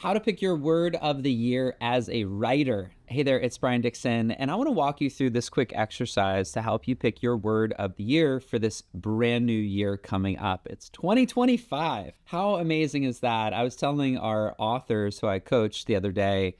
how to pick your word of the year as a writer. Hey there, it's Brian Dixon, and I want to walk you through this quick exercise to help you pick your word of the year for this brand new year coming up. It's 2025. How amazing is that? I was telling our authors who I coached the other day,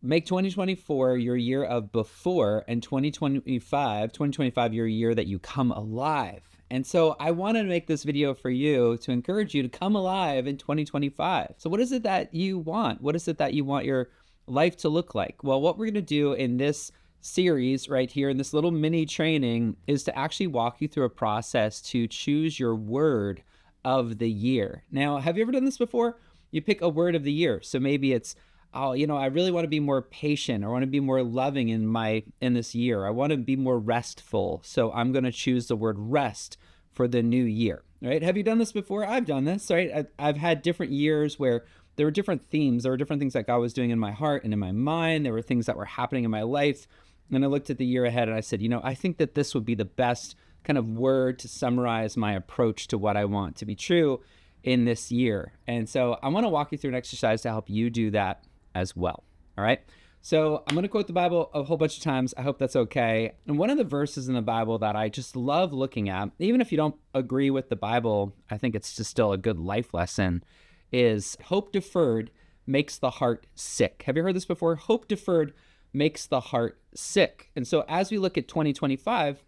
make 2024 your year of before, and 2025 your year that you come alive. And so I wanted to make this video for you to encourage you to come alive in 2025. So what is it that you want? What is it that you want your life to look like? Well, what we're going to do in this series right here in this little mini training is to actually walk you through a process to choose your word of the year. Now, have you ever done this before? You pick a word of the year. So maybe it's, oh, I really want to be more patient. I want to be more loving in this year. I want to be more restful. So I'm going to choose the word rest for the new year, right? Have you done this before? I've done this, right? I've had different years where there were different themes. There were different things that God was doing in my heart and in my mind. There were things that were happening in my life. And I looked at the year ahead and I said, I think that this would be the best kind of word to summarize my approach to what I want to be true in this year. And so I want to walk you through an exercise to help you do that as well. All right. So I'm going to quote the Bible a whole bunch of times. I hope that's okay. And one of the verses in the Bible that I just love looking at, even if you don't agree with the Bible, I think it's just still a good life lesson, is hope deferred makes the heart sick. Have you heard this before? Hope deferred makes the heart sick. And so as we look at 2025,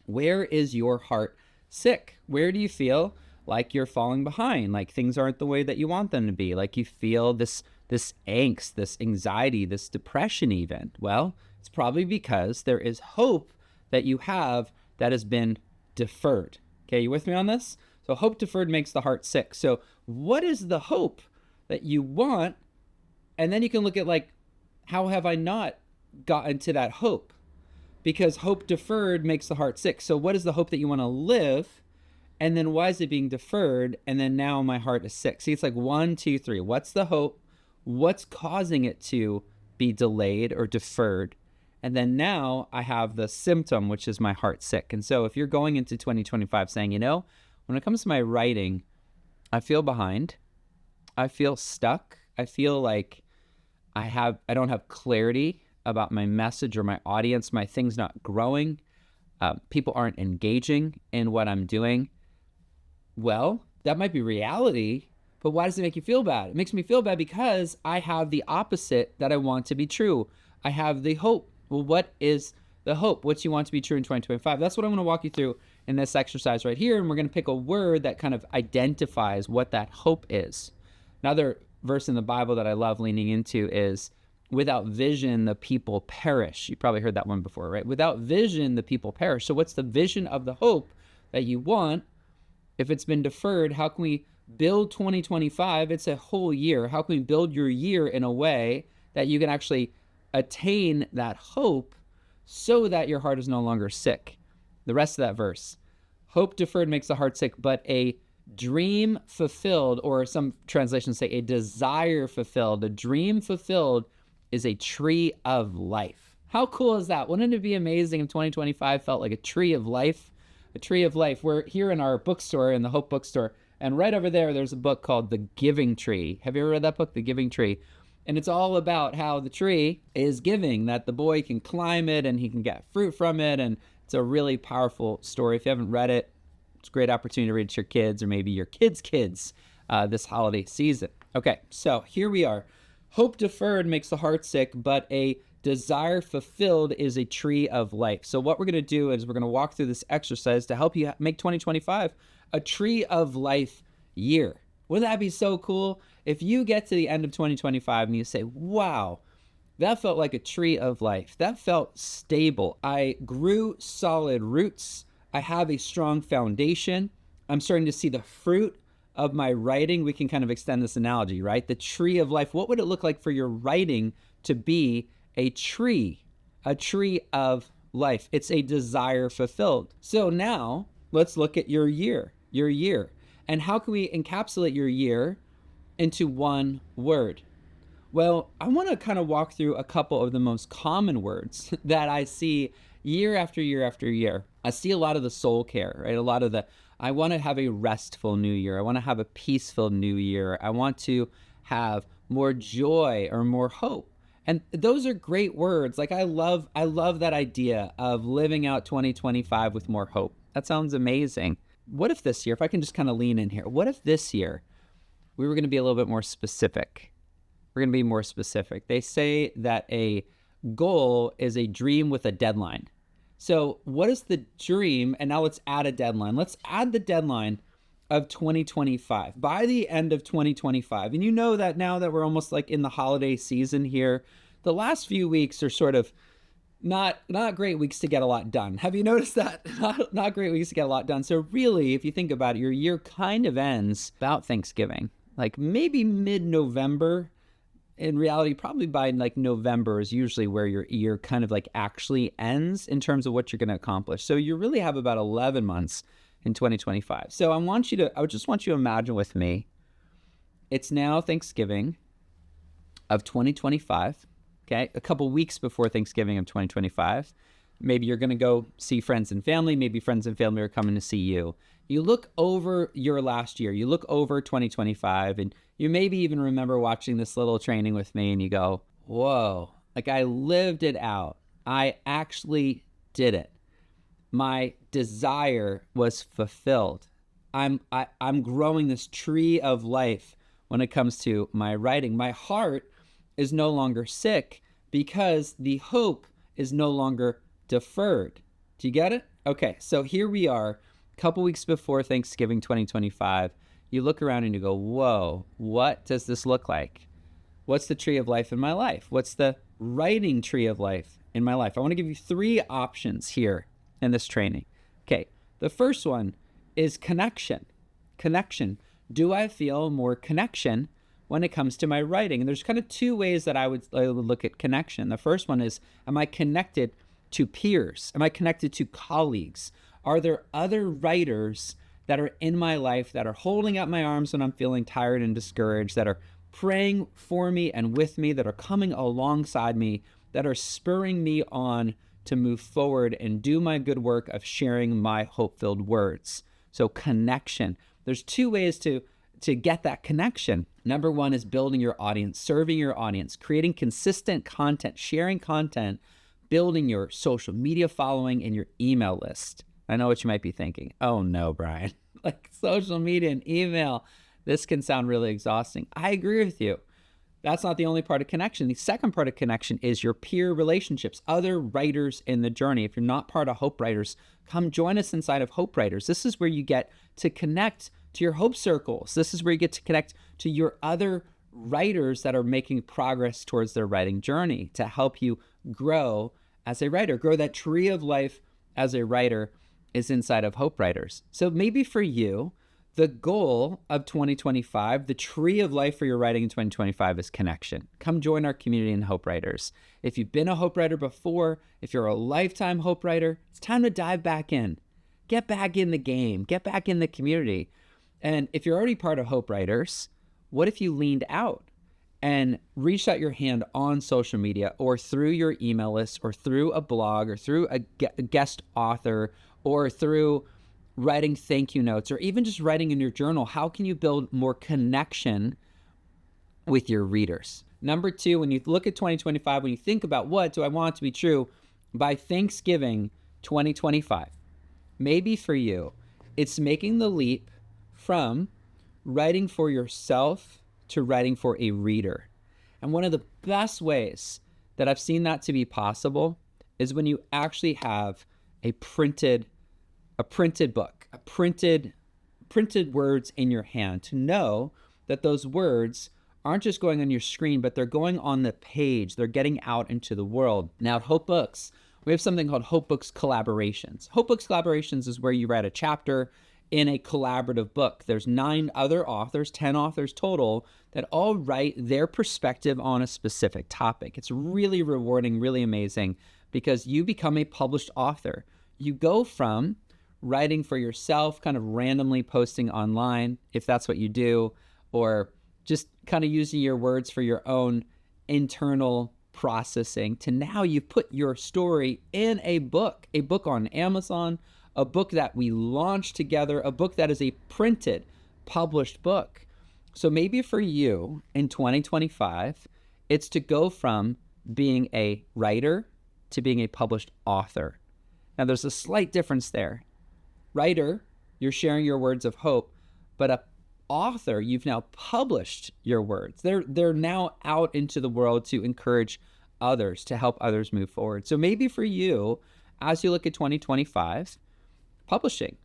where is your heart sick? Where do you feel like you're falling behind, like things aren't the way that you want them to be, like you feel this angst, this anxiety, this depression even? Well, it's probably because there is hope that you have that has been deferred. Okay, you with me on this? So hope deferred makes the heart sick. So what is the hope that you want? And then you can look at how have I not gotten to that hope? Because hope deferred makes the heart sick. So what is the hope that you want to live? And then why is it being deferred? And then now my heart is sick. See, it's like 1, 2, 3. What's the hope? What's causing it to be delayed or deferred? And then now I have the symptom, which is my heart sick. And so if you're going into 2025 saying, when it comes to my writing, I feel behind. I feel stuck. I feel like I don't have clarity about my message or my audience. My thing's not growing. People aren't engaging in what I'm doing. Well, that might be reality, but why does it make you feel bad? It makes me feel bad because I have the opposite that I want to be true. I have the hope. Well, what is the hope? What you want to be true in 2025? That's what I'm going to walk you through in this exercise right here. And we're going to pick a word that kind of identifies what that hope is. Another verse in the Bible that I love leaning into is, without vision, the people perish. You probably heard that one before, right? Without vision, the people perish. So what's the vision of the hope that you want? If it's been deferred, how can we build 2025? It's a whole year. How can we build your year in a way that you can actually attain that hope so that your heart is no longer sick? The rest of that verse, hope deferred makes the heart sick, but a dream fulfilled, or some translations say a desire fulfilled, a dream fulfilled is a tree of life. How cool is that? Wouldn't it be amazing if 2025 felt like a tree of life? A tree of life. We're here in our bookstore, in the Hope Bookstore, and right over there's a book called The Giving Tree. Have you ever read that book, The Giving Tree? And it's all about how the tree is giving, that the boy can climb it and he can get fruit from it, and it's a really powerful story. If you haven't read it, it's a great opportunity to read it to your kids or maybe your kids' this holiday season. Okay, so here we are. Hope deferred makes the heart sick, but a desire fulfilled is a tree of life. So what we're going to do is we're going to walk through this exercise to help you make 2025 a tree of life year. Wouldn't that be so cool? If you get to the end of 2025 and you say, wow, that felt like a tree of life. That felt stable. I grew solid roots. I have a strong foundation. I'm starting to see the fruit of my writing. We can kind of extend this analogy, right? The tree of life. What would it look like for your writing to be a tree of life? It's a desire fulfilled. So now let's look at your year. And how can we encapsulate your year into one word? Well, I want to kind of walk through a couple of the most common words that I see year after year after year. I see a lot of the soul care, right? A lot of the, I want to have a restful new year. I want to have a peaceful new year. I want to have more joy, or more hope. And those are great words. Like I love that idea of living out 2025 with more hope. That sounds amazing. What if this year, if I can just kind of lean in here, what if this year we were going to be a little bit more specific? We're going to be more specific. They say that a goal is a dream with a deadline. So, what is the dream? And now let's add a deadline. Let's add the deadline of 2025 by the end of 2025. And you know that now that we're almost like in the holiday season here, the last few weeks are sort of not great weeks to get a lot done. Have you noticed that? Not great weeks to get a lot done. So really, if you think about it, your year kind of ends about Thanksgiving, like maybe mid-November. In reality, probably by like November is usually where your year kind of like actually ends in terms of what you're going to accomplish. So you really have about 11 months in 2025. So I would just want you to imagine with me, it's now Thanksgiving of 2025. Okay. A couple weeks before Thanksgiving of 2025. Maybe you're going to go see friends and family. Maybe friends and family are coming to see you. You look over your last year, you look over 2025, and you maybe even remember watching this little training with me and you go, whoa, like I lived it out. I actually did it. My desire was fulfilled. I'm growing this tree of life when it comes to my writing. My heart is no longer sick because the hope is no longer deferred. Do you get it? Okay, so here we are, a couple weeks before Thanksgiving 2025. You look around and you go, whoa, what does this look like? What's the tree of life in my life? What's the writing tree of life in my life? I want to give you 3 options here in this training. Okay, the first one is connection. Connection. Do I feel more connection when it comes to my writing? And there's kind of 2 ways that I would look at connection. The first one is, am I connected to peers? Am I connected to colleagues? Are there other writers that are in my life that are holding up my arms when I'm feeling tired and discouraged, that are praying for me and with me, that are coming alongside me, that are spurring me on to move forward and do my good work of sharing my hope-filled words? So connection. There's 2 ways to get that connection. Number 1 is building your audience, serving your audience, creating consistent content, sharing content, building your social media following and your email list. I know what you might be thinking. Oh no, Brian, like social media and email, this can sound really exhausting. I agree with you. That's not the only part of connection. The second part of connection is your peer relationships, other writers in the journey. If you're not part of Hope Writers, come join us inside of Hope Writers. This is where you get to connect to your hope circles. This is where you get to connect to your other writers that are making progress towards their writing journey to help you grow as a writer, grow that tree of life as a writer is inside of Hope Writers. So maybe for you, the goal of 2025, the tree of life for your writing in 2025 is connection. Come join our community in Hope Writers. If you've been a Hope Writer before, if you're a lifetime Hope Writer, it's time to dive back in. Get back in the game. Get back in the community. And if you're already part of Hope Writers, what if you leaned out and reached out your hand on social media or through your email list or through a blog or through a guest author or through writing thank you notes or even just writing in your journal? How can you build more connection with your readers? Number 2, when you look at 2025, when you think about what do I want to be true by Thanksgiving 2025, maybe for you, it's making the leap from writing for yourself to writing for a reader. And one of the best ways that I've seen that to be possible is when you actually have a printed book, printed words in your hand, to know that those words aren't just going on your screen, but they're going on the page. They're getting out into the world. Now at Hope Books, we have something called Hope Books Collaborations. Hope Books Collaborations is where you write a chapter in a collaborative book. There's 9 other authors, 10 authors total, that all write their perspective on a specific topic. It's really rewarding, really amazing, because you become a published author. You go from writing for yourself, kind of randomly posting online, if that's what you do, or just kind of using your words for your own internal processing, to now you've put your story in a book on Amazon, a book that we launched together, a book that is a printed, published book. So maybe for you in 2025, it's to go from being a writer to being a published author. Now, there's a slight difference there. Writer, you're sharing your words of hope, but a author, you've now published your words. They're now out into the world to encourage others, to help others move forward. So maybe for you, as you look at 2025, publishing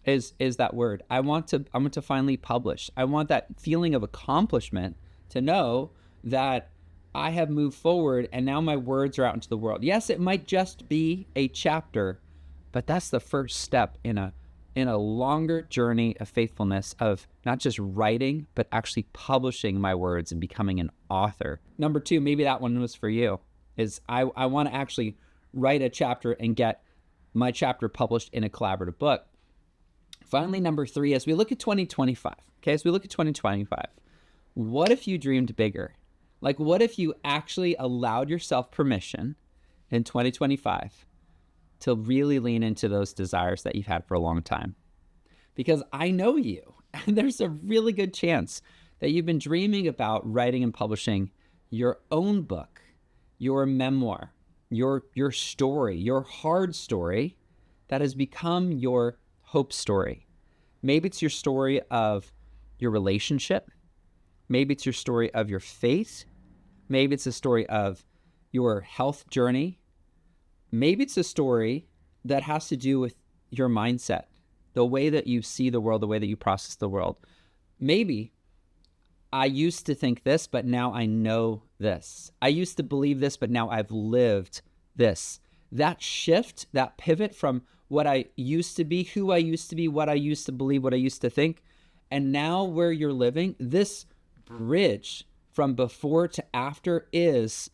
is that word. I want to finally publish. I want that feeling of accomplishment to know that I have moved forward and now my words are out into the world. Yes, it might just be a chapter, but that's the first step in a longer journey of faithfulness of not just writing, but actually publishing my words and becoming an author. Number two, maybe that one was for you, is I want to actually write a chapter and get my chapter published in a collaborative book. Finally, number three, as we look at 2025, what if you dreamed bigger? Like, what if you actually allowed yourself permission in 2025 to really lean into those desires that you've had for a long time? Because I know you, and there's a really good chance that you've been dreaming about writing and publishing your own book, your memoir, your story, your hard story that has become your hope story. Maybe it's your story of your relationship. Maybe it's your story of your faith. Maybe it's a story of your health journey. Maybe it's a story that has to do with your mindset, the way that you see the world, the way that you process the world. Maybe I used to think this, but now I know this. I used to believe this, but now I've lived this. That shift, that pivot from what I used to be, who I used to be, what I used to believe, what I used to think, and now where you're living, this bridge from before to after is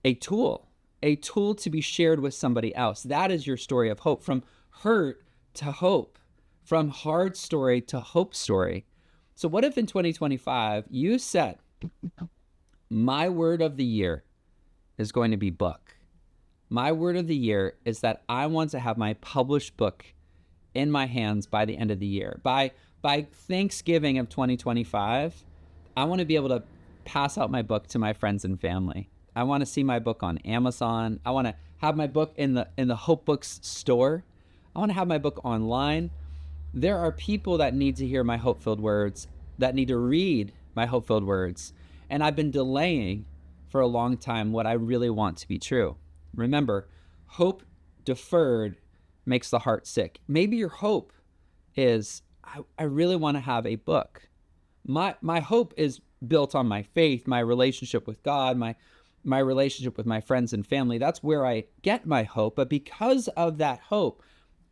a tool to be shared with somebody else. That is your story of hope, from hurt to hope, from hard story to hope story. So what if in 2025 you said, my word of the year is going to be book. My word of the year is that I want to have my published book in my hands by the end of the year. By Thanksgiving of 2025, I want to be able to pass out my book to my friends and family. I want to see my book on Amazon. I want to have my book in the Hope Books store. I want to have my book online. There are people that need to hear my hope-filled words, that need to read my hope-filled words. And I've been delaying for a long time what I really want to be true. Remember, hope deferred makes the heart sick. Maybe your hope is, I really want to have a book. My hope is built on my faith, my relationship with God, my relationship with my friends and family. That's where I get my hope. But because of that hope,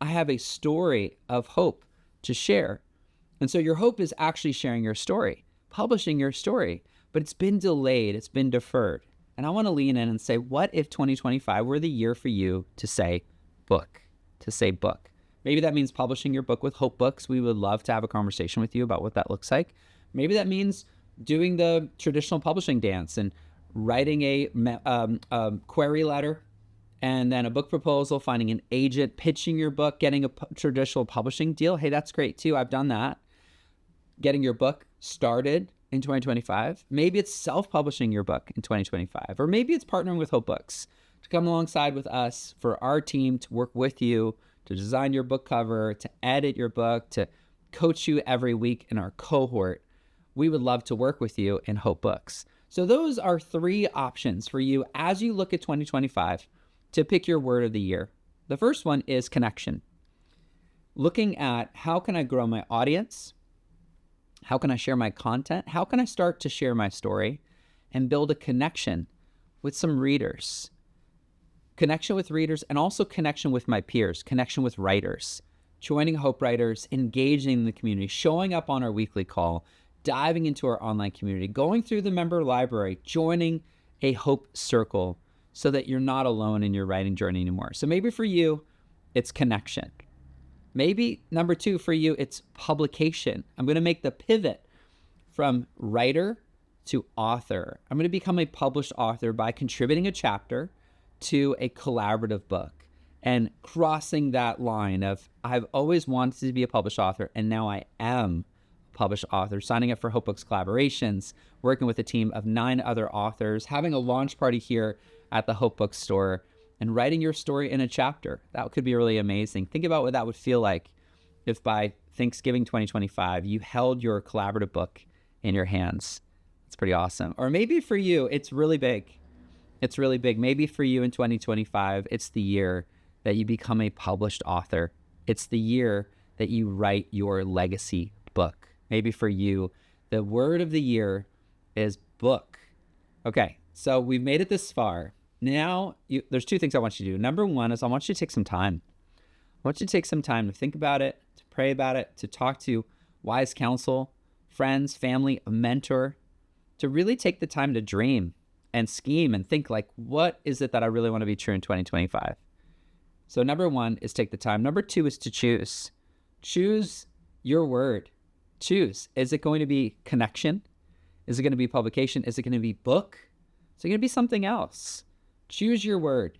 I have a story of hope to share. And so your hope is actually sharing your story, publishing your story, but it's been delayed, it's been deferred. And I want to lean in and say, what if 2025 were the year for you to say book, Maybe that means publishing your book with Hope Books. We would love to have a conversation with you about what that looks like. Maybe that means doing the traditional publishing dance and writing a query letter and then a book proposal, finding an agent, pitching your book, getting a traditional publishing deal. Hey, that's great too. I've done that. Getting your book started in 2025. Maybe it's self-publishing your book in 2025, or maybe it's partnering with Hope Books to come alongside with us, for our team to work with you, to design your book cover, to edit your book, to coach you every week in our cohort. We would love to work with you in Hope Books. So those are three options for you as you look at 2025 to pick your word of the year. The first one is connection. Looking at how can I grow my audience? How can I share my content? How can I start to share my story and build a connection with some readers? Connection with readers, and also connection with my peers, connection with writers, joining Hope Writers, engaging in the community, showing up on our weekly call, diving into our online community, going through the member library, joining a Hope Circle so that you're not alone in your writing journey anymore. So maybe for you, it's connection. Maybe number two for you, it's publication. I'm going to make the pivot from writer to author. I'm going to become a published author by contributing a chapter to a collaborative book and crossing that line of I've always wanted to be a published author and now I am a published authors, signing up for Hope Books collaborations, working with a team of 9 other authors, having a launch party here at the Hope Books store, and writing your story in a chapter. That could be really amazing. Think about what that would feel like if by Thanksgiving 2025, you held your collaborative book in your hands. It's pretty awesome. Or maybe for you, it's really big. It's really big. Maybe for you in 2025, it's the year that you become a published author. It's the year that you write your legacy book. Maybe for you, the word of the year is book. Okay, so we've made it this far. Now, there's 2 things I want you to do. Number 1 is I want you to take some time. I want you to take some time to think about it, to pray about it, to talk to wise counsel, friends, family, a mentor, to really take the time to dream and scheme and think like, what is it that I really want to be true in 2025? So number 1 is take the time. Number 2 is to choose. Choose your word. Choose. Is it going to be connection? Is it going to be publication? Is it going to be book? Is it going to be something else? Choose your word.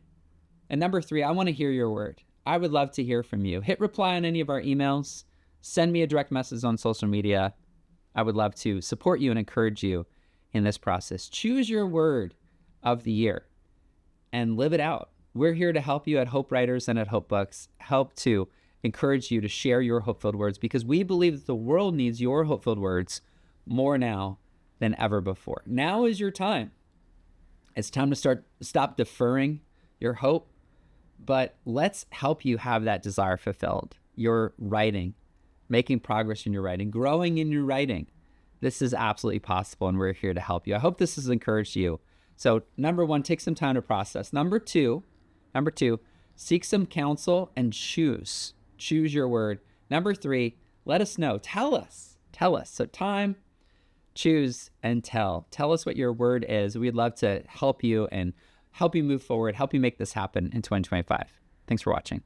And number 3, I want to hear your word. I would love to hear from you. Hit reply on any of our emails. Send me a direct message on social media. I would love to support you and encourage you in this process. Choose your word of the year and live it out. We're here to help you at Hope Writers and at Hope Books, help to encourage you to share your hope-filled words, because we believe that the world needs your hope-filled words more now than ever before. Now is your time. It's time to stop deferring your hope, but let's help you have that desire fulfilled. Your writing, making progress in your writing, growing in your writing. This is absolutely possible, and we're here to help you. I hope this has encouraged you. So number 1, take some time to process. Number two, seek some counsel and choose your word. Number 3, let us know. Tell us. So time, choose, and tell. Tell us what your word is. We'd love to help you and help you move forward, help you make this happen in 2025. Thanks for watching.